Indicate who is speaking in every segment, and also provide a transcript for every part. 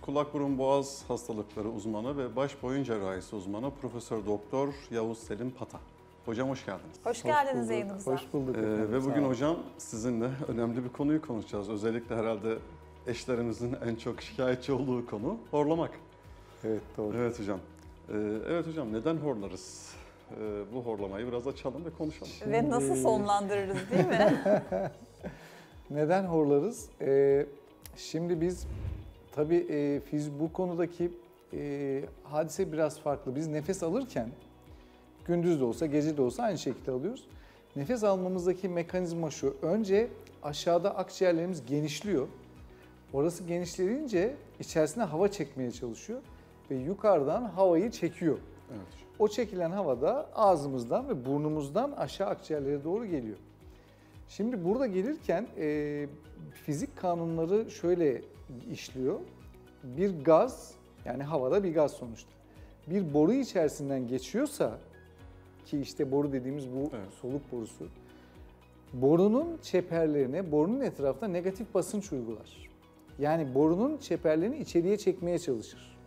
Speaker 1: Kulak burun boğaz hastalıkları uzmanı ve baş boyun cerrahisi uzmanı Profesör Doktor Yavuz Selim Pata. Hocam hoş geldiniz.
Speaker 2: Hoş geldiniz yayınımıza.
Speaker 3: Hoş bulduk.
Speaker 1: Ve bugün hocam sizinle önemli bir konuyu konuşacağız. Özellikle herhalde eşlerimizin en çok şikayetçi olduğu konu horlamak.
Speaker 3: Evet, doğru.
Speaker 1: Evet hocam. Evet hocam, neden horlarız? Bu horlamayı biraz açalım ve konuşalım.
Speaker 2: Ve nasıl sonlandırırız, değil mi?
Speaker 3: Neden horlarız? Şimdi biz tabii bu konudaki hadise biraz farklı. Biz nefes alırken gündüz de olsa gece de olsa aynı şekilde alıyoruz. Nefes almamızdaki mekanizma şu. Önce aşağıda akciğerlerimiz genişliyor. Orası genişleyince içerisine hava çekmeye çalışıyor ve yukarıdan havayı çekiyor.
Speaker 1: Evet.
Speaker 3: O çekilen hava da ağzımızdan ve burnumuzdan aşağı akciğerlere doğru geliyor. Şimdi burada gelirken fizik kanunları şöyle işliyor. Bir gaz, yani havada bir gaz sonuçta, bir boru içerisinden geçiyorsa, ki işte boru dediğimiz bu
Speaker 1: Evet.
Speaker 3: soluk borusu, borunun çeperlerine, borunun etrafına negatif basınç uygular. Yani borunun çeperlerini içeriye çekmeye çalışır.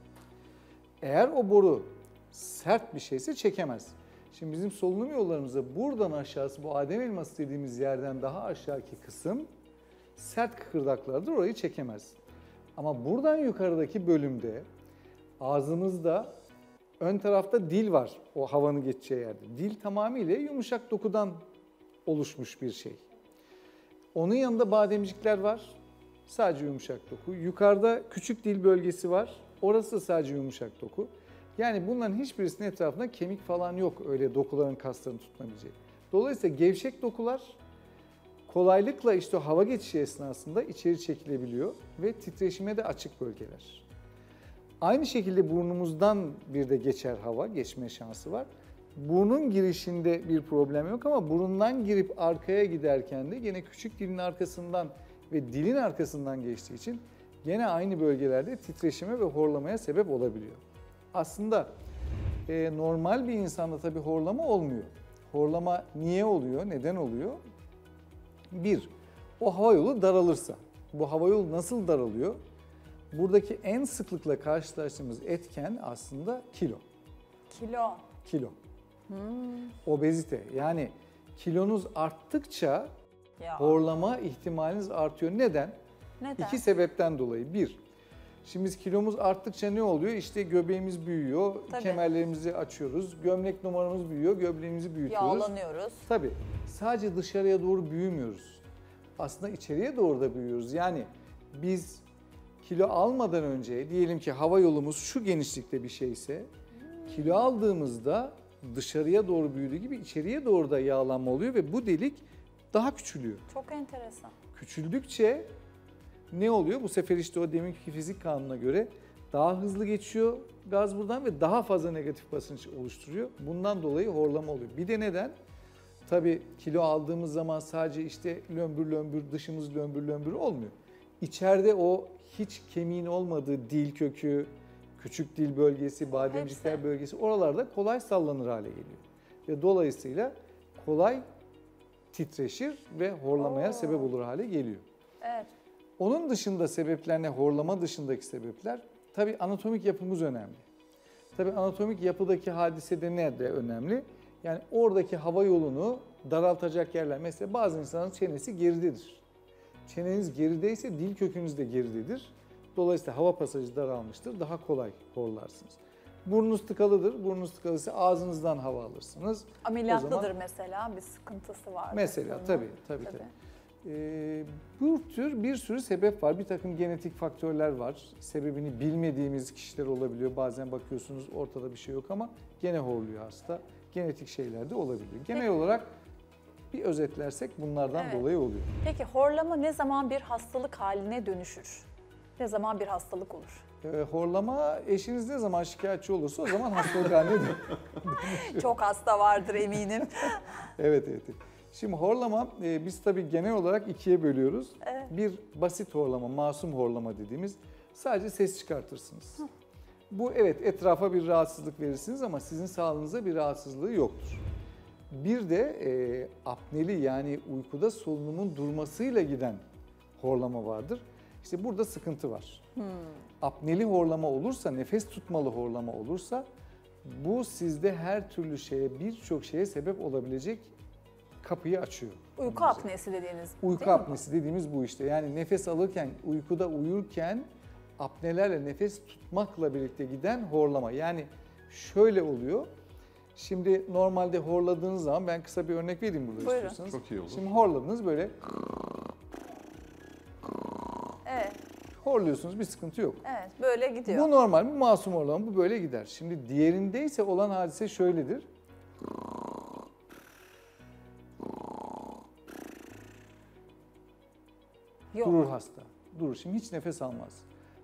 Speaker 3: Eğer o boru sert bir şeyse çekemez. Şimdi bizim solunum yollarımızda buradan aşağısı, bu Adem elması dediğimiz yerden daha aşağıki kısım sert kıkırdaklardır, orayı çekemez. Ama buradan yukarıdaki bölümde ağzımızda ön tarafta dil var, o havanın geçeceği yerde. Dil tamamıyla yumuşak dokudan oluşmuş bir şey. Onun yanında bademcikler var, sadece yumuşak doku. Yukarıda küçük dil bölgesi var, orası sadece yumuşak doku. Yani bunların hiçbirisinin etrafında kemik falan yok, öyle dokuların, kasların tutunabileceği. Dolayısıyla gevşek dokular kolaylıkla işte o hava geçişi esnasında içeri çekilebiliyor ve titreşime de açık bölgeler. Aynı şekilde burnumuzdan bir de geçer hava, geçme şansı var. Burnun girişinde bir problem yok ama burundan girip arkaya giderken de gene küçük dilin arkasından ve dilin arkasından geçtiği için gene aynı bölgelerde titreşime ve horlamaya sebep olabiliyor. Aslında normal bir insanda tabii horlama olmuyor. Horlama niye oluyor, neden oluyor? Bir, o hava yolu daralırsa. Bu hava yolu nasıl daralıyor? Buradaki en sıklıkla karşılaştığımız etken aslında kilo. Kilo. Obezite. Yani kilonuz arttıkça
Speaker 2: Ya.
Speaker 3: horlama ihtimaliniz artıyor. Neden?
Speaker 2: Neden?
Speaker 3: İki sebepten dolayı. Bir, şimdi biz kilomuz arttıkça ne oluyor? İşte göbeğimiz büyüyor,
Speaker 2: Tabii.
Speaker 3: kemerlerimizi açıyoruz, gömlek numaramız büyüyor, göbeğimizi büyütüyoruz.
Speaker 2: Yağlanıyoruz.
Speaker 3: Tabii. Sadece dışarıya doğru büyümüyoruz. Aslında içeriye doğru da büyüyoruz. Yani biz kilo almadan önce, diyelim ki hava yolumuz şu genişlikte bir şeyse, kilo aldığımızda dışarıya doğru büyüdüğü gibi içeriye doğru da yağlanma oluyor ve bu delik daha küçülüyor.
Speaker 2: Çok enteresan.
Speaker 3: Küçüldükçe ne oluyor? Bu sefer işte o deminki fizik kanununa göre daha hızlı geçiyor gaz buradan ve daha fazla negatif basınç oluşturuyor. Bundan dolayı horlama oluyor. Bir de neden? Tabii kilo aldığımız zaman sadece işte lömbür lömbür, dışımız lömbür lömbür olmuyor. İçeride o hiç kemiğin olmadığı dil kökü, küçük dil bölgesi, bademcikler
Speaker 2: Hepsi.
Speaker 3: bölgesi oralarda kolay sallanır hale geliyor. Ve dolayısıyla kolay titreşir ve horlamaya sebep olur hale geliyor.
Speaker 2: Evet.
Speaker 3: Onun dışında sebepler ne? Horlama dışındaki sebepler. Tabii anatomik yapımız önemli. Tabii anatomik yapıdaki hadise de nerede önemli? Yani oradaki hava yolunu daraltacak yerler. Mesela bazı insanın çenesi geridedir. Çeneniz gerideyse dil kökünüz de geridedir. Dolayısıyla hava pasajı daralmıştır. Daha kolay horlarsınız. Burnunuz tıkalıdır. Burnunuz tıkalıysa ağzınızdan hava alırsınız.
Speaker 2: Ameliyatlıdır
Speaker 3: O zaman,
Speaker 2: mesela, bir sıkıntısı var.
Speaker 3: mesela tabii. Bu tür bir sürü sebep var. Bir takım genetik faktörler var. Sebebini bilmediğimiz kişiler olabiliyor. Bazen bakıyorsunuz ortada bir şey yok ama gene horluyor hasta. Genetik şeyler de olabiliyor. Genel olarak bir özetlersek bunlardan
Speaker 2: Evet.
Speaker 3: dolayı oluyor.
Speaker 2: Peki horlama ne zaman bir hastalık haline dönüşür? Ne zaman bir hastalık olur?
Speaker 3: Horlama eşiniz ne zaman şikayetçi olursa o zaman hastalık haline dönüyor.
Speaker 2: Çok hasta vardır eminim.
Speaker 3: Evet. Şimdi horlama biz tabii genel olarak ikiye bölüyoruz.
Speaker 2: Evet.
Speaker 3: Bir basit horlama, masum horlama dediğimiz sadece ses çıkartırsınız. Bu evet etrafa bir rahatsızlık verirsiniz ama sizin sağlığınıza bir rahatsızlığı yoktur. Bir de apneli yani uykuda solunumun durmasıyla giden horlama vardır. İşte burada sıkıntı var. Apneli horlama olursa, nefes tutmalı horlama olursa bu sizde her türlü şeye, birçok şeye sebep olabilecek kapıyı açıyor.
Speaker 2: Uyku apnesi dediğiniz.
Speaker 3: Uyku
Speaker 2: değil mi?
Speaker 3: apnesi dediğimiz bu işte. Yani nefes alırken, uykuda uyurken apnelerle nefes tutmakla birlikte giden horlama. Yani şöyle oluyor. Şimdi normalde horladığınız zaman ben kısa bir örnek vereyim burada
Speaker 2: Buyurun.
Speaker 3: istiyorsanız.
Speaker 1: Çok iyi olur.
Speaker 3: Şimdi horladınız böyle
Speaker 2: Evet,
Speaker 3: horluyorsunuz, bir sıkıntı yok.
Speaker 2: evet böyle gidiyor.
Speaker 3: Bu normal, bu masum horlama, bu böyle gider. Şimdi diğerindeyse olan hadise şöyledir.
Speaker 2: Yok.
Speaker 3: Durur hasta. Durur. Şimdi hiç nefes almaz.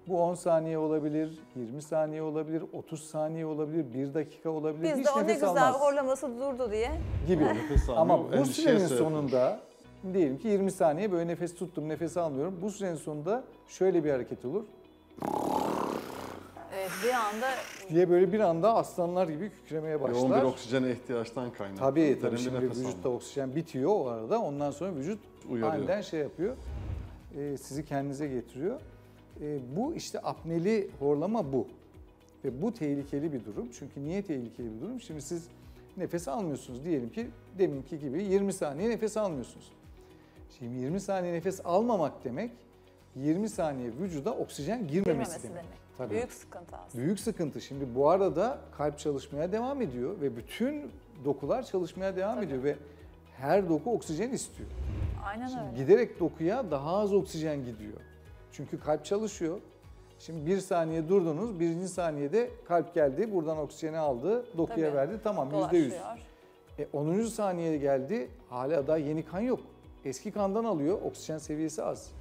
Speaker 3: Bu 10 saniye olabilir, 20 saniye olabilir, 30 saniye olabilir, 1 dakika olabilir.
Speaker 2: Biz
Speaker 3: hiç
Speaker 2: de o ne
Speaker 3: nefes
Speaker 2: güzel
Speaker 3: almaz
Speaker 2: horlaması durdu diye.
Speaker 3: gibi.
Speaker 1: Nefes
Speaker 3: Ama
Speaker 1: almıyor,
Speaker 3: bu
Speaker 1: endişeye
Speaker 3: sürenin
Speaker 1: sebep olur.
Speaker 3: sonunda diyelim ki 20 saniye böyle nefes tuttum, nefes almıyorum. Bu sürenin sonunda şöyle bir hareket olur.
Speaker 2: Evet, bir anda
Speaker 3: Diye böyle bir anda aslanlar gibi kükremeye
Speaker 1: Yoğun
Speaker 3: başlar.
Speaker 1: bir oksijene ihtiyaçtan kaynaklı.
Speaker 3: Tabii
Speaker 1: Derin bir
Speaker 3: şimdi
Speaker 1: nefes
Speaker 3: vücutta
Speaker 1: alma.
Speaker 3: oksijen bitiyor o arada. Ondan sonra vücut
Speaker 1: Uyarıyor.
Speaker 3: aniden şey yapıyor. Sizi kendinize getiriyor. Bu işte apneli horlama bu. Ve bu tehlikeli bir durum. Çünkü niye tehlikeli bir durum? Şimdi siz nefes almıyorsunuz. Diyelim ki deminki gibi 20 saniye nefes almıyorsunuz. Şimdi 20 saniye nefes almamak demek 20 saniye vücuda oksijen girmemesi
Speaker 2: girmemesi
Speaker 3: demek.
Speaker 2: demek.
Speaker 3: Tabii.
Speaker 2: Büyük sıkıntı aslında.
Speaker 3: Büyük sıkıntı. Şimdi bu arada kalp çalışmaya devam ediyor ve bütün dokular çalışmaya devam
Speaker 2: Tabii.
Speaker 3: ediyor ve her doku oksijen istiyor.
Speaker 2: Aynen
Speaker 3: Şimdi
Speaker 2: öyle.
Speaker 3: giderek dokuya daha az oksijen gidiyor. Çünkü kalp çalışıyor. Şimdi 1 saniye durdunuz, 1. saniyede kalp geldi, buradan oksijeni aldı, dokuya
Speaker 2: Tabii.
Speaker 3: verdi, tamam %100.
Speaker 2: Dolaşıyor.
Speaker 3: 10. saniyeye geldi, hala daha yeni kan yok. Eski kandan alıyor, oksijen seviyesi az.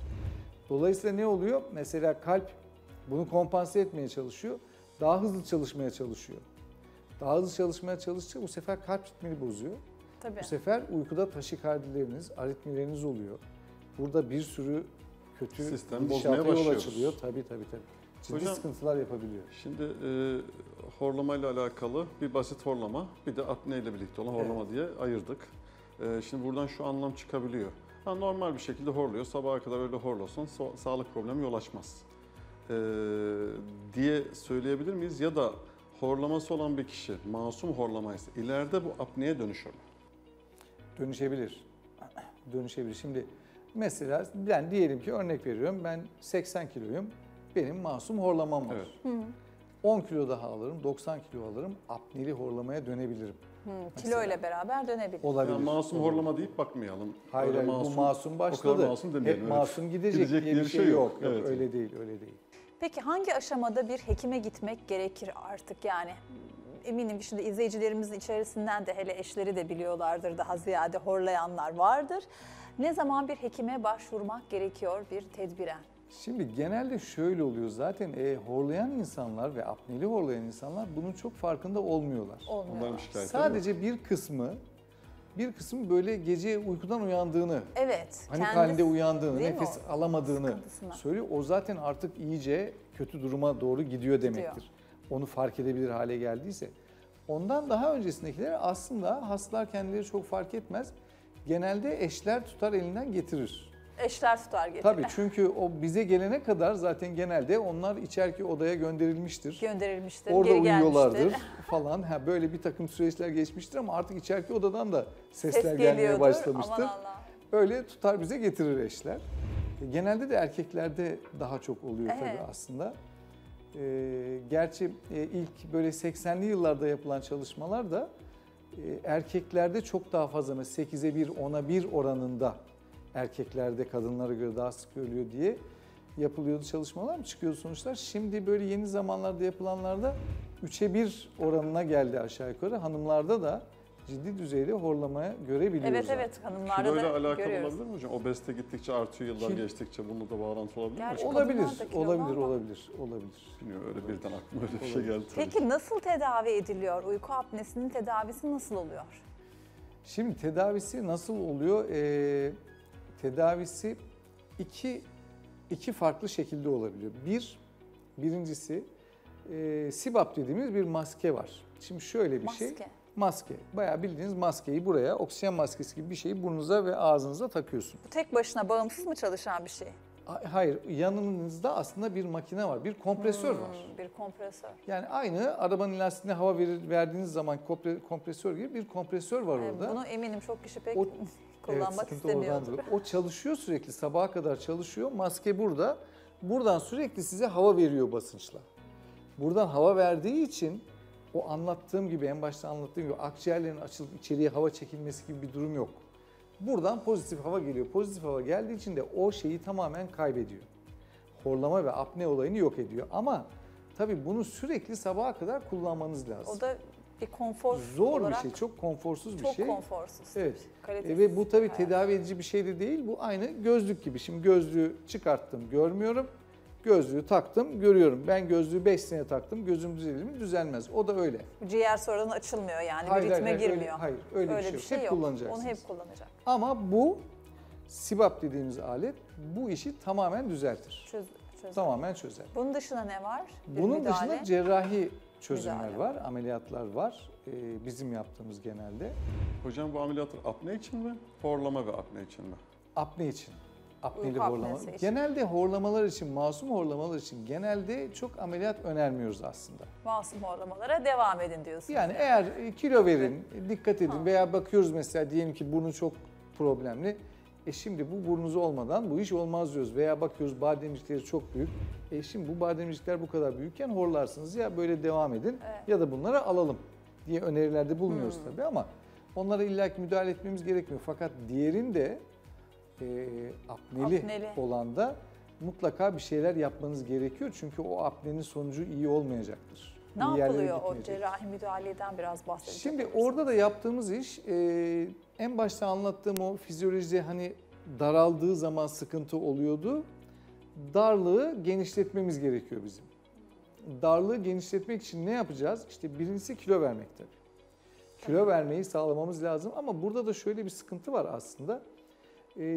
Speaker 3: Dolayısıyla ne oluyor? Mesela kalp bunu kompanse etmeye çalışıyor, daha hızlı çalışmaya çalışıyor. Daha hızlı çalışmaya çalıştıkça bu sefer kalp ritmini bozuyor.
Speaker 2: Tabii.
Speaker 3: Bu sefer uykuda taşikardileriniz, aritmileriniz oluyor. Burada bir sürü kötü
Speaker 1: Sistem
Speaker 3: gidişata
Speaker 1: bozmaya
Speaker 3: yol
Speaker 1: başlıyoruz.
Speaker 3: açılıyor. Tabii. Ciddi
Speaker 1: Hocam-
Speaker 3: sıkıntılar yapabiliyor.
Speaker 1: Şimdi horlamayla alakalı bir basit horlama, bir de apne ile birlikte olan horlama diye ayırdık. Şimdi buradan şu anlam çıkabiliyor. Ha, normal bir şekilde horluyor, sabaha kadar öyle horlasın, sağlık problemi yol açmaz diye söyleyebilir miyiz? Ya da horlaması olan bir kişi masum horlamaysa ileride bu apneye dönüşür mü?
Speaker 3: Dönüşebilir. Dönüşebilir. Şimdi mesela ben diyelim ki örnek veriyorum, ben 80 kiloyum, benim masum horlamam var.
Speaker 1: Evet.
Speaker 3: 10 kilo daha alırım, 90 kilo alırım, apneli horlamaya dönebilirim.
Speaker 2: Kilo ile beraber dönebilir.
Speaker 3: Olabilir.
Speaker 1: Yani masum horlama deyip bakmayalım.
Speaker 3: Hayır,
Speaker 1: Öyle
Speaker 3: bu masum
Speaker 1: o
Speaker 3: başladı.
Speaker 1: kadar masum demeyelim.
Speaker 3: Hep
Speaker 1: evet.
Speaker 3: masum gidecek diye bir şey yok.
Speaker 1: Evet.
Speaker 3: Öyle değil, öyle değil.
Speaker 2: Peki hangi aşamada bir hekime gitmek gerekir artık yani? Eminim şimdi izleyicilerimizin içerisinden de hele eşleri de biliyorlardır, daha ziyade horlayanlar vardır. Ne zaman bir hekime başvurmak gerekiyor bir tedbiren?
Speaker 3: Şimdi genelde şöyle oluyor zaten horlayan insanlar ve apneli horlayan insanlar bunun çok farkında olmuyorlar.
Speaker 2: Olmuyor.
Speaker 1: Onların şikayetleri
Speaker 3: Sadece bir kısmı böyle gece uykudan uyandığını,
Speaker 2: Evet.
Speaker 3: panik
Speaker 2: kendisi-
Speaker 3: halinde uyandığını,
Speaker 2: değil mi
Speaker 3: nefes
Speaker 2: o?
Speaker 3: alamadığını
Speaker 2: Sıkıntısına.
Speaker 3: söylüyor. O zaten artık iyice kötü duruma doğru gidiyor demektir. Onu fark edebilir hale geldiyse. Ondan daha öncesindekiler aslında hastalar kendileri çok fark etmez. Genelde eşler tutar elinden getirir.
Speaker 2: Eşler tutar getirir.
Speaker 3: Tabii çünkü o bize gelene kadar zaten genelde onlar içeriki odaya gönderilmiştir.
Speaker 2: Gönderilmiştir,
Speaker 3: Orada
Speaker 2: geri
Speaker 3: uyuyorlardır
Speaker 2: gelmiştir.
Speaker 3: falan. Böyle bir takım süreçler geçmiştir ama artık içeriki odadan da
Speaker 2: Ses
Speaker 3: sesler gelmeye
Speaker 2: geliyordur.
Speaker 3: başlamıştır.
Speaker 2: Aman Allah.
Speaker 3: Öyle tutar bize getirir eşler. Genelde de erkeklerde daha çok oluyor
Speaker 2: Evet.
Speaker 3: tabii aslında. Gerçi ilk böyle 80'li yıllarda yapılan çalışmalar da erkeklerde çok daha fazla, mesela 8'e 1, 10'a 1 oranında erkeklerde kadınlara göre daha sık ölüyor diye yapılıyordu çalışmalar mı çıkıyordu sonuçlar. Şimdi böyle yeni zamanlarda yapılanlarda 3'e 1 oranına geldi aşağı yukarı. Hanımlarda da ciddi düzeyde horlamaya görebiliyoruz.
Speaker 2: Evet
Speaker 3: zaten.
Speaker 2: evet hanımlarda
Speaker 1: Kiloyla
Speaker 2: da
Speaker 1: alakalı
Speaker 2: görüyoruz.
Speaker 1: olabilir mi hocam? Obezite gittikçe artıyor, yıllar
Speaker 3: Kil-
Speaker 1: geçtikçe bununla da bağlantı olabilir mi?
Speaker 2: Gerçi
Speaker 1: hocam?
Speaker 3: Olabilir,
Speaker 2: kadınlar da kilolu
Speaker 3: olabilir,
Speaker 2: ama.
Speaker 3: olabilir.
Speaker 1: Bilmiyorum, öyle birden aklıma öyle bir şey geldi tabii.
Speaker 2: Peki nasıl tedavi ediliyor? Uyku apnesinin tedavisi nasıl oluyor?
Speaker 3: Şimdi tedavisi nasıl oluyor? Tedavisi iki farklı şekilde olabiliyor. Birincisi CPAP dediğimiz bir maske var. Şimdi şöyle bir şey.
Speaker 2: Maske.
Speaker 3: Maske. Bayağı bildiğiniz maskeyi buraya oksijen maskesi gibi bir şeyi burnunuza ve ağzınıza takıyorsun.
Speaker 2: Bu tek başına bağımsız mı çalışan bir şey?
Speaker 3: Hayır, yanınızda aslında bir makine var, bir kompresör var.
Speaker 2: Bir kompresör.
Speaker 3: Yani aynı arabanın lastiğine hava verdiğiniz zaman kompresör gibi bir kompresör var orada.
Speaker 2: Bunu eminim çok kişi pek
Speaker 3: O-
Speaker 2: kullanmak
Speaker 3: sıkıntı
Speaker 2: istemiyordur.
Speaker 3: oradandır. O çalışıyor sürekli, sabaha kadar çalışıyor. Maske burada. Buradan sürekli size hava veriyor basınçla. Buradan hava verdiği için o anlattığım gibi, en başta anlattığım gibi akciğerlerin açılıp içeriye hava çekilmesi gibi bir durum yok. Buradan pozitif hava geliyor. Pozitif hava geldiği için de o şeyi tamamen kaybediyor. Horlama ve apne olayını yok ediyor. Ama tabii bunu sürekli sabaha kadar kullanmanız lazım.
Speaker 2: O da bir konfor
Speaker 3: Zor bir
Speaker 2: olarak
Speaker 3: şey, çok konforsuz bir
Speaker 2: çok
Speaker 3: şey.
Speaker 2: konforsuz.
Speaker 3: Evet.
Speaker 2: Kalitesiz
Speaker 3: Ve bu tabii
Speaker 2: hayat.
Speaker 3: tedavi edici bir şey de değil. Bu aynı gözlük gibi. Şimdi gözlüğü çıkarttım, görmüyorum. Gözlüğü taktım, görüyorum. Ben gözlüğü 5 sene taktım, gözüm düzelir mi? Düzelmez. O da öyle.
Speaker 2: Ciğer sorunu açılmıyor yani,
Speaker 3: Hayır,
Speaker 2: bir ritme
Speaker 3: hayır,
Speaker 2: girmiyor.
Speaker 3: öyle bir şey yok. Hep kullanacaksınız.
Speaker 2: Onu hep kullanacak.
Speaker 3: Ama bu CPAP dediğimiz alet bu işi tamamen düzeltir.
Speaker 2: Çözer.
Speaker 3: Tamamen çözer.
Speaker 2: Bunun dışında ne var? Bir
Speaker 3: Bunun
Speaker 2: müdahale.
Speaker 3: dışında cerrahi çözümler
Speaker 2: Müdahale.
Speaker 3: var, ameliyatlar var. Bizim yaptığımız genelde.
Speaker 1: Hocam bu ameliyatlar apne için mi? Horlama ve apne için mi?
Speaker 3: Apne için. Apneli
Speaker 2: Uyku
Speaker 3: horlama.
Speaker 2: apnesi için.
Speaker 3: Genelde horlamalar için, masum horlamalar için genelde çok ameliyat önermiyoruz aslında.
Speaker 2: Masum horlamalara devam edin diyorsunuz.
Speaker 3: Yani eğer kilo verin, dikkat edin veya bakıyoruz mesela diyelim ki burnu çok problemli. Şimdi bu burnunuz olmadan bu iş olmaz diyoruz. Veya bakıyoruz bademcikleri çok büyük. Şimdi bu bademcikler bu kadar büyükken horlarsınız ya böyle devam edin
Speaker 2: Evet.
Speaker 3: ya da bunları alalım diye önerilerde bulunuyoruz tabii ama onlara illaki müdahale etmemiz gerekmiyor. Fakat diğerinde apneli olan da mutlaka bir şeyler yapmanız gerekiyor. Çünkü o apnenin sonucu iyi olmayacaktır.
Speaker 2: Ne
Speaker 3: İyi yerlere
Speaker 2: yapılıyor o
Speaker 3: gitmeyecek.
Speaker 2: cerrahi müdahaleden biraz bahsedecek
Speaker 3: Şimdi
Speaker 2: olursak.
Speaker 3: orada da yaptığımız iş en başta anlattığım o fizyolojide hani daraldığı zaman sıkıntı oluyordu. Darlığı genişletmemiz gerekiyor bizim. Darlığı genişletmek için ne yapacağız? İşte birincisi kilo vermek tabii. Kilo vermeyi sağlamamız lazım ama burada da şöyle bir sıkıntı var aslında.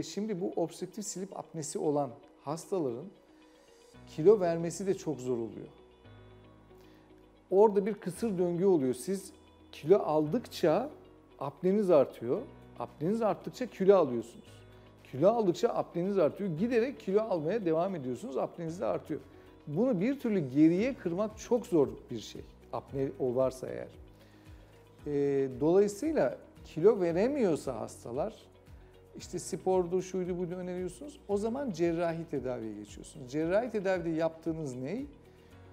Speaker 3: Şimdi bu obstrüktif slip apnesi olan hastaların kilo vermesi de çok zor oluyor. Orada bir kısır döngü oluyor. Siz kilo aldıkça apneniz artıyor. Apneniz arttıkça kilo alıyorsunuz. Kilo aldıkça apneniz artıyor. Giderek kilo almaya devam ediyorsunuz. Apneniz de artıyor. Bunu bir türlü geriye kırmak çok zor bir şey. Apne o varsa eğer. Dolayısıyla kilo veremiyorsa hastalar, işte spordu, şuydu, buydu öneriyorsunuz. O zaman cerrahi tedaviye geçiyorsunuz. Cerrahi tedavide yaptığınız ne?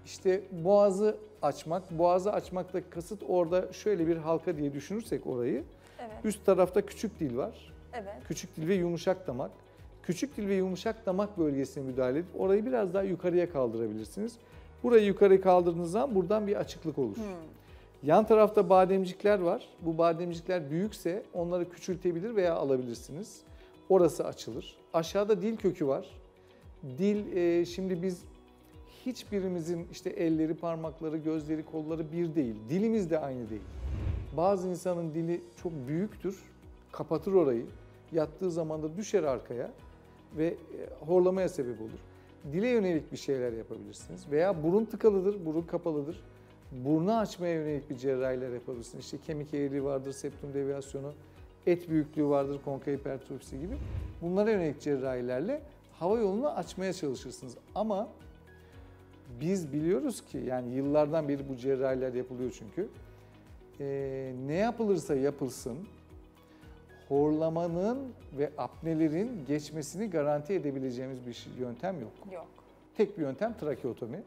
Speaker 3: İşte boğazı açmak. Boğazı açmakta kasıt orada şöyle bir halka diye düşünürsek orayı.
Speaker 2: Evet.
Speaker 3: Üst tarafta küçük dil var.
Speaker 2: Evet.
Speaker 3: Küçük dil ve yumuşak damak. Küçük dil ve yumuşak damak bölgesine müdahale edip orayı biraz daha yukarıya kaldırabilirsiniz. Burayı yukarı kaldırdığınız zaman buradan bir açıklık olur. Yan tarafta bademcikler var. Bu bademcikler büyükse onları küçültebilir veya alabilirsiniz. Orası açılır. Aşağıda dil kökü var. Dil şimdi biz hiçbirimizin işte elleri, parmakları, gözleri, kolları bir değil. Dilimiz de aynı değil. Bazı insanın dili çok büyüktür. Kapatır orayı. Yattığı zaman da düşer arkaya ve horlamaya sebep olur. Dile yönelik bir şeyler yapabilirsiniz. Veya burun tıkalıdır, burun kapalıdır. Burnu açmaya yönelik bir cerrahiler yapabilirsiniz. İşte kemik eğriliği vardır, septum deviasyonu, et büyüklüğü vardır, konka hipertrofisi gibi. Bunlara yönelik cerrahilerle hava yolunu açmaya çalışırsınız. Ama biz biliyoruz ki yani yıllardan beri bu cerrahiler yapılıyor çünkü. Ne yapılırsa yapılsın horlamanın ve apnelerin geçmesini garanti edebileceğimiz bir yöntem yok.
Speaker 2: Yok.
Speaker 3: Tek bir yöntem trakeotomi.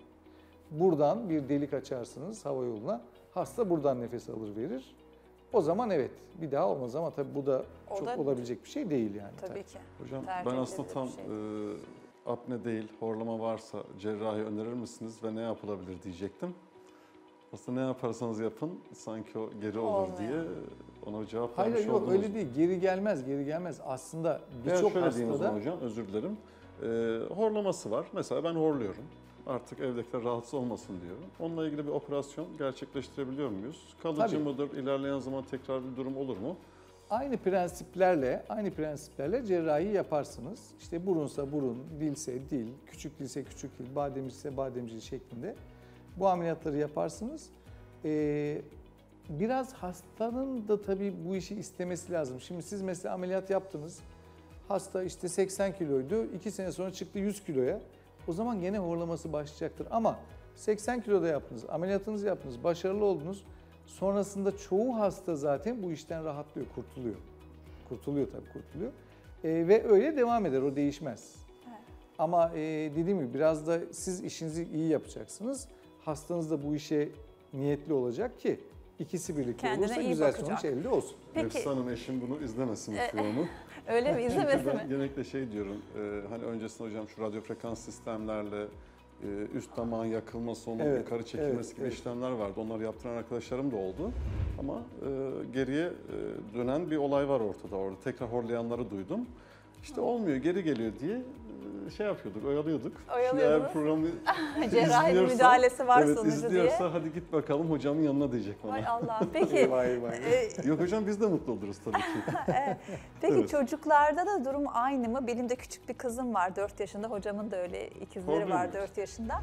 Speaker 3: Buradan bir delik açarsınız hava yoluna. Hasta buradan nefes alır verir. O zaman evet bir daha olmaz ama tabii bu da
Speaker 2: O
Speaker 3: çok
Speaker 2: da-
Speaker 3: olabilecek bir şey değil yani.
Speaker 2: Tabii ki.
Speaker 1: Hocam
Speaker 2: Tercih
Speaker 1: ben aslında
Speaker 2: edilebilir
Speaker 1: tam
Speaker 2: bir şey.
Speaker 1: apne değil, horlama varsa cerrahi önerir misiniz ve ne yapılabilir diyecektim. Aslında ne yaparsanız yapın sanki o geri olur
Speaker 2: Olmuyor.
Speaker 1: diye ona cevap
Speaker 3: Hayır
Speaker 1: vermiş
Speaker 3: yok
Speaker 1: oldunuz.
Speaker 3: öyle değil. Geri gelmez. Aslında
Speaker 1: Veya
Speaker 3: birçok
Speaker 1: şöyle diyeyim o zaman
Speaker 3: hastada
Speaker 1: hocam, özür dilerim. Horlaması var. Mesela ben horluyorum. Artık evdekiler rahatsız olmasın diyorum. Onunla ilgili bir operasyon gerçekleştirebiliyor muyuz? Kalıcı
Speaker 3: Tabii.
Speaker 1: mıdır? İlerleyen zaman tekrar bir durum olur mu?
Speaker 3: aynı prensiplerle cerrahi yaparsınız. İşte burunsa burun, dilse dil, küçük dilse küçük dil, bademcikse bademcik şeklinde bu ameliyatları yaparsınız. Biraz hastanın da tabii bu işi istemesi lazım. Şimdi siz mesela ameliyat yaptınız. Hasta işte 80 kiloydu, 2 sene sonra çıktı 100 kiloya. O zaman gene horlaması başlayacaktır. Ama 80 kiloda yaptınız, ameliyatınızı yaptınız, başarılı oldunuz. Sonrasında çoğu hasta zaten bu işten rahatlıyor, kurtuluyor. Kurtuluyor tabii, kurtuluyor. Ve öyle devam eder, o değişmez.
Speaker 2: Evet.
Speaker 3: Ama dediğim gibi biraz da siz işinizi iyi yapacaksınız. Hastanız da bu işe niyetli olacak ki ikisi birlikte
Speaker 2: Kendine
Speaker 3: olursa
Speaker 2: iyi
Speaker 3: güzel
Speaker 2: bakacak.
Speaker 3: sonuç elde olsun.
Speaker 2: Peki.
Speaker 1: Nefise Hanım eşim bunu izlemesin bu programı.
Speaker 2: Öyle mi? İzlemesi
Speaker 1: Ben
Speaker 2: mi?
Speaker 1: genellikle şey diyorum, hani öncesinde hocam şu radyo frekans sistemlerle üst damağın yakılması, onun
Speaker 3: Evet,
Speaker 1: yukarı çekilmesi
Speaker 3: evet,
Speaker 1: gibi
Speaker 3: evet.
Speaker 1: işlemler vardı. Onları yaptıran arkadaşlarım da oldu. Ama geriye dönen bir olay var ortada. Orada tekrar horlayanları duydum. İşte olmuyor, geri geliyor diye şey yapıyorduk, oyalıyorduk. Şimdi
Speaker 2: Oyalıyordunuz.
Speaker 1: eğer programı
Speaker 2: Cerrahi bir
Speaker 1: izliyorsa-
Speaker 2: müdahalesi var
Speaker 1: evet,
Speaker 2: sonucu
Speaker 1: izliyorsa
Speaker 2: diye.
Speaker 1: hadi git bakalım hocamın yanına diyecek bana.
Speaker 2: Hay Allah. Peki.
Speaker 3: Eyvah, eyvah.
Speaker 1: Yok hocam biz de mutlu oluruz tabii ki.
Speaker 2: Peki
Speaker 1: Evet.
Speaker 2: çocuklarda da durum aynı mı? Benim de küçük bir kızım var 4 yaşında. Hocamın da öyle ikizleri
Speaker 1: Horluyor
Speaker 2: var
Speaker 1: mu?
Speaker 2: 4 yaşında.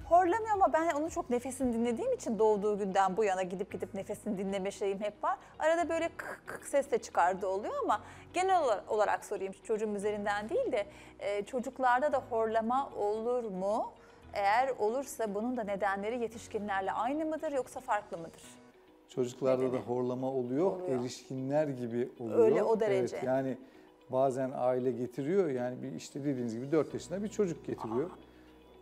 Speaker 2: Horlamıyor ama ben onun çok nefesini dinlediğim için doğduğu günden bu yana gidip nefesini dinleme şeyim hep var. Arada böyle kık kık ses de çıkardığı oluyor ama genel olarak sorayım çocuğum üzerinden değil de çocuklarda da horlama olur mu? Eğer olursa bunun da nedenleri yetişkinlerle aynı mıdır yoksa farklı mıdır?
Speaker 3: Çocuklarda da
Speaker 2: Nedeni?
Speaker 3: horlama oluyor,
Speaker 2: Oluyor.
Speaker 3: erişkinler gibi oluyor.
Speaker 2: Öyle, o derece.
Speaker 3: Evet, yani bazen aile getiriyor, yani bir işte dediğiniz gibi 4 yaşında bir çocuk getiriyor.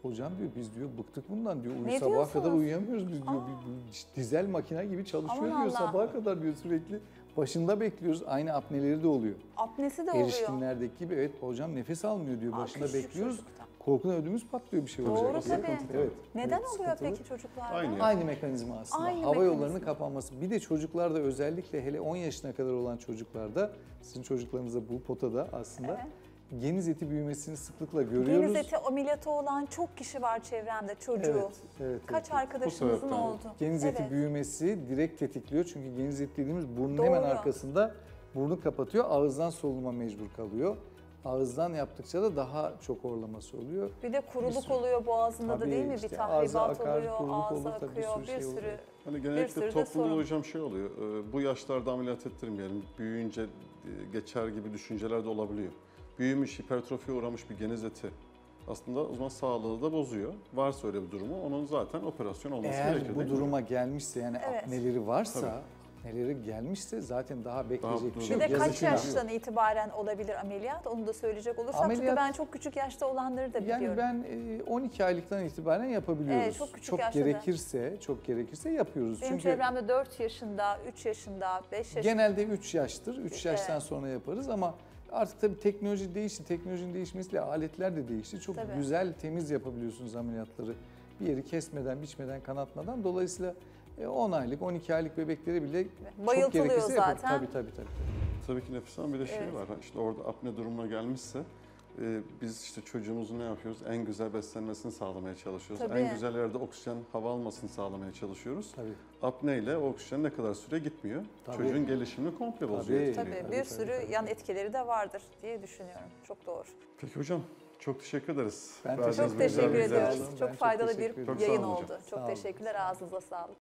Speaker 3: Hocam diyor biz diyor bıktık bundan diyor.
Speaker 2: Ne
Speaker 3: Sabaha kadar
Speaker 2: diyorsunuz?
Speaker 3: uyuyamıyoruz biz diyor. Bir dizel makine gibi çalışıyor
Speaker 2: Aman
Speaker 3: diyor.
Speaker 2: Allah.
Speaker 3: Sabaha kadar diyor sürekli. Başında bekliyoruz. Aynı apneleri de oluyor.
Speaker 2: Apnesi de oluyor.
Speaker 3: Erişkinlerdeki gibi evet hocam nefes almıyor diyor.
Speaker 2: Aa,
Speaker 3: Başında
Speaker 2: küçücük
Speaker 3: bekliyoruz.
Speaker 2: çocukta.
Speaker 3: Korkudan ödümüz patlıyor bir şey olacak.
Speaker 2: Doğru
Speaker 3: diye.
Speaker 2: tabii.
Speaker 3: Evet.
Speaker 2: Neden
Speaker 3: evet,
Speaker 2: oluyor
Speaker 3: sıkıntılı.
Speaker 2: peki çocuklarda?
Speaker 1: Aynı.
Speaker 3: Aynı mekanizma aslında.
Speaker 2: Aynı
Speaker 3: Hava yollarının
Speaker 2: mekanizma.
Speaker 3: kapanması. Bir de çocuklarda özellikle hele 10 yaşına kadar olan çocuklarda, sizin çocuklarınızda bu potada aslında
Speaker 2: Evet.
Speaker 3: geniz eti büyümesini sıklıkla görüyoruz.
Speaker 2: Geniz eti ameliyatı olan çok kişi var çevremde çocuğu.
Speaker 3: Evet, evet.
Speaker 2: Kaç
Speaker 3: evet.
Speaker 2: arkadaşımızın
Speaker 1: sebepten.
Speaker 2: oldu.
Speaker 3: Geniz eti
Speaker 2: Evet.
Speaker 3: büyümesi direkt tetikliyor. Çünkü geniz eti dediğimiz burnun
Speaker 2: Doğru.
Speaker 3: hemen arkasında, burnu kapatıyor. Ağızdan solunuma mecbur kalıyor. Ağızdan yaptıkça da daha çok horlaması oluyor.
Speaker 2: Bir de kuruluk
Speaker 3: sürü-
Speaker 2: oluyor boğazında da
Speaker 3: Tabii,
Speaker 2: değil mi?
Speaker 3: işte
Speaker 2: bir
Speaker 3: ağza
Speaker 2: tahribat
Speaker 3: akar,
Speaker 2: oluyor,
Speaker 3: kuruluk
Speaker 2: ağza
Speaker 3: olur, tabii bir
Speaker 2: akıyor,
Speaker 3: sürü
Speaker 2: bir
Speaker 3: şey
Speaker 2: sürü.
Speaker 3: oluyor.
Speaker 1: Hani
Speaker 2: Bir
Speaker 1: genellikle
Speaker 2: sürü de
Speaker 1: toplumda
Speaker 2: sorun.
Speaker 1: hocam şey oluyor, bu yaşlarda ameliyat ettirmeyelim, büyüyünce geçer gibi düşünceler de olabiliyor. Büyümüş, hipertrofiye uğramış bir geniz eti aslında o zaman sağlığı da bozuyor. Varsa öyle bir durumu, onun zaten operasyon olması
Speaker 3: Eğer
Speaker 1: gerekiyor.
Speaker 3: bu
Speaker 1: değil mi?
Speaker 3: duruma gelmişse, yani
Speaker 2: Evet.
Speaker 3: apneleri varsa,
Speaker 1: Tabii.
Speaker 3: apneleri gelmişse zaten daha bekleyecek bir şey
Speaker 2: Bir
Speaker 3: yok.
Speaker 2: de
Speaker 3: Yazık
Speaker 2: kaç
Speaker 3: günah.
Speaker 2: yaştan itibaren olabilir ameliyat? Onu da söyleyecek olursak. Çünkü
Speaker 3: Ameliyat-
Speaker 2: ben çok küçük yaşta olanları da biliyorum.
Speaker 3: Yani ben 12 aylıktan itibaren yapabiliyoruz.
Speaker 2: Evet, çok küçük yaşta da.
Speaker 3: çok gerekirse yapıyoruz.
Speaker 2: Benim
Speaker 3: Çünkü
Speaker 2: çevremde 4 yaşında, 3 yaşında, 5 yaşında.
Speaker 3: genelde 3 yaştır. 3 yaştan
Speaker 2: Evet.
Speaker 3: sonra yaparız ama artık tabii teknoloji değişti. Teknolojinin değişmesiyle aletler de değişti. Çok
Speaker 2: Tabii.
Speaker 3: güzel, temiz yapabiliyorsunuz ameliyatları. Bir yeri kesmeden, biçmeden, kanatmadan. Dolayısıyla 10 aylık, 12 aylık bebekleri bile çok
Speaker 2: Bayıltılıyor
Speaker 3: gerekirse yapıyoruz.
Speaker 2: zaten.
Speaker 3: Tabii.
Speaker 1: Tabii ki Nefis Hanım bir de şey
Speaker 2: Evet.
Speaker 1: var, işte orada apne durumuna gelmişse biz işte çocuğumuzun ne yapıyoruz? En güzel beslenmesini sağlamaya çalışıyoruz.
Speaker 2: Tabii.
Speaker 1: En güzel yerde oksijen hava almasını sağlamaya çalışıyoruz.
Speaker 3: Tabii.
Speaker 1: Apne ile o oksijen ne kadar süre gitmiyor.
Speaker 3: Tabii.
Speaker 1: Çocuğun gelişimini komple bozuyor.
Speaker 3: Tabii.
Speaker 1: etkiliyor.
Speaker 2: Tabii, bir sürü yan etkileri de vardır diye düşünüyorum. Çok doğru.
Speaker 1: Peki hocam çok teşekkür ederiz.
Speaker 3: Ben
Speaker 1: Verdiğiniz
Speaker 2: Çok
Speaker 3: Çok
Speaker 1: bilgiler,
Speaker 2: teşekkür
Speaker 3: güzel
Speaker 1: bilgiler
Speaker 2: ediyoruz.
Speaker 1: için.
Speaker 3: Ben
Speaker 2: Çok
Speaker 3: çok
Speaker 2: faydalı
Speaker 3: teşekkür
Speaker 2: bir
Speaker 3: ederim.
Speaker 1: Çok sağ olun
Speaker 2: yayın
Speaker 1: hocam.
Speaker 2: oldu. Çok
Speaker 3: Sağ olun.
Speaker 2: teşekkürler. Ağzınıza sağlık.